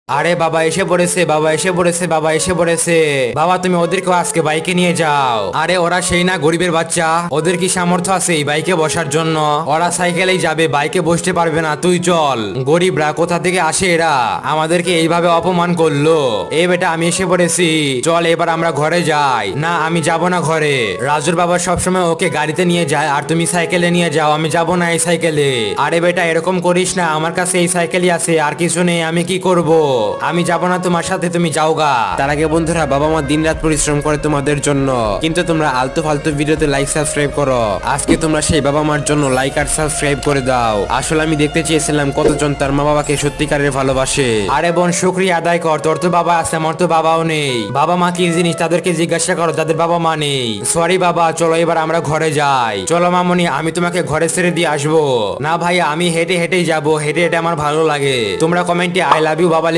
আরে বাবা এসে পড়েছে, বাবা এসে পড়েছে, বাবা এসে পড়েছে। বাবা তুমি ওদেরকে আজকে বাইকে নিয়ে যাও। আরে ওরা সেই না গরিবের বাচ্চা, ওদের কি সামর্থ্য আছে এই বাইকে বসার জন্য? ওরা সাইকেলেই যাবে, বাইকে বসতে পারবে না। তুই চল। গরিবরা কোথা থেকে আসে এরা, আমাদেরকে এইভাবে অপমান করলো। এই বেটা আমি এসে পড়েছি, চল এবার আমরা ঘরে যাই। না আমি যাব না ঘরে, রাজুর বাবা সবসময় ওকে গাড়িতে নিয়ে যায় আর তুমি সাইকেলে নিয়ে যাও। আমি যাব না এই সাইকেলে। আরে বেটা এরকম করিস না, আমার কাছে এই সাইকেলই আছে, আর কিছু নেই, আমি কি করব? আমি যাব না তোমার সাথে, তুমি যাও গা। তার আগে বন্ধুরা, বাবা মা দিনরাত পরিশ্রম করে তোমাদের জন্য, কিন্তু তোমরা আলতু ফালতু ভিডিওতে লাইক সাবস্ক্রাইব করো। আজকে তোমরা সেই বাবা মার জন্য লাইক আর সাবস্ক্রাইব করে দাও। আসলে আমি দেখতে চেয়েছিলাম কতজন তার মা বাবাকে সত্যিকারের ভালোবাসে। আরে বোন শুকরিয়া আদায় কর, তোর তো বাবা আছে, আমার তো বাবাও নেই। বাবা মা কি জিনিস তাদেরকে জিজ্ঞাসা করো, তাদের বাবা মা নেই। সরি বাবা, চলো এবার আমরা ঘরে যাই। চলো মামনি, আমি তোমাকে ঘরে ছেড়ে দিয়ে আসবো। না ভাই, আমি হেঁটে হেঁটেই যাবো, হেঁটে হেঁটে আমার ভালো লাগে। তোমরা কমেন্টে আই লাভ ইউ বাবা লিখে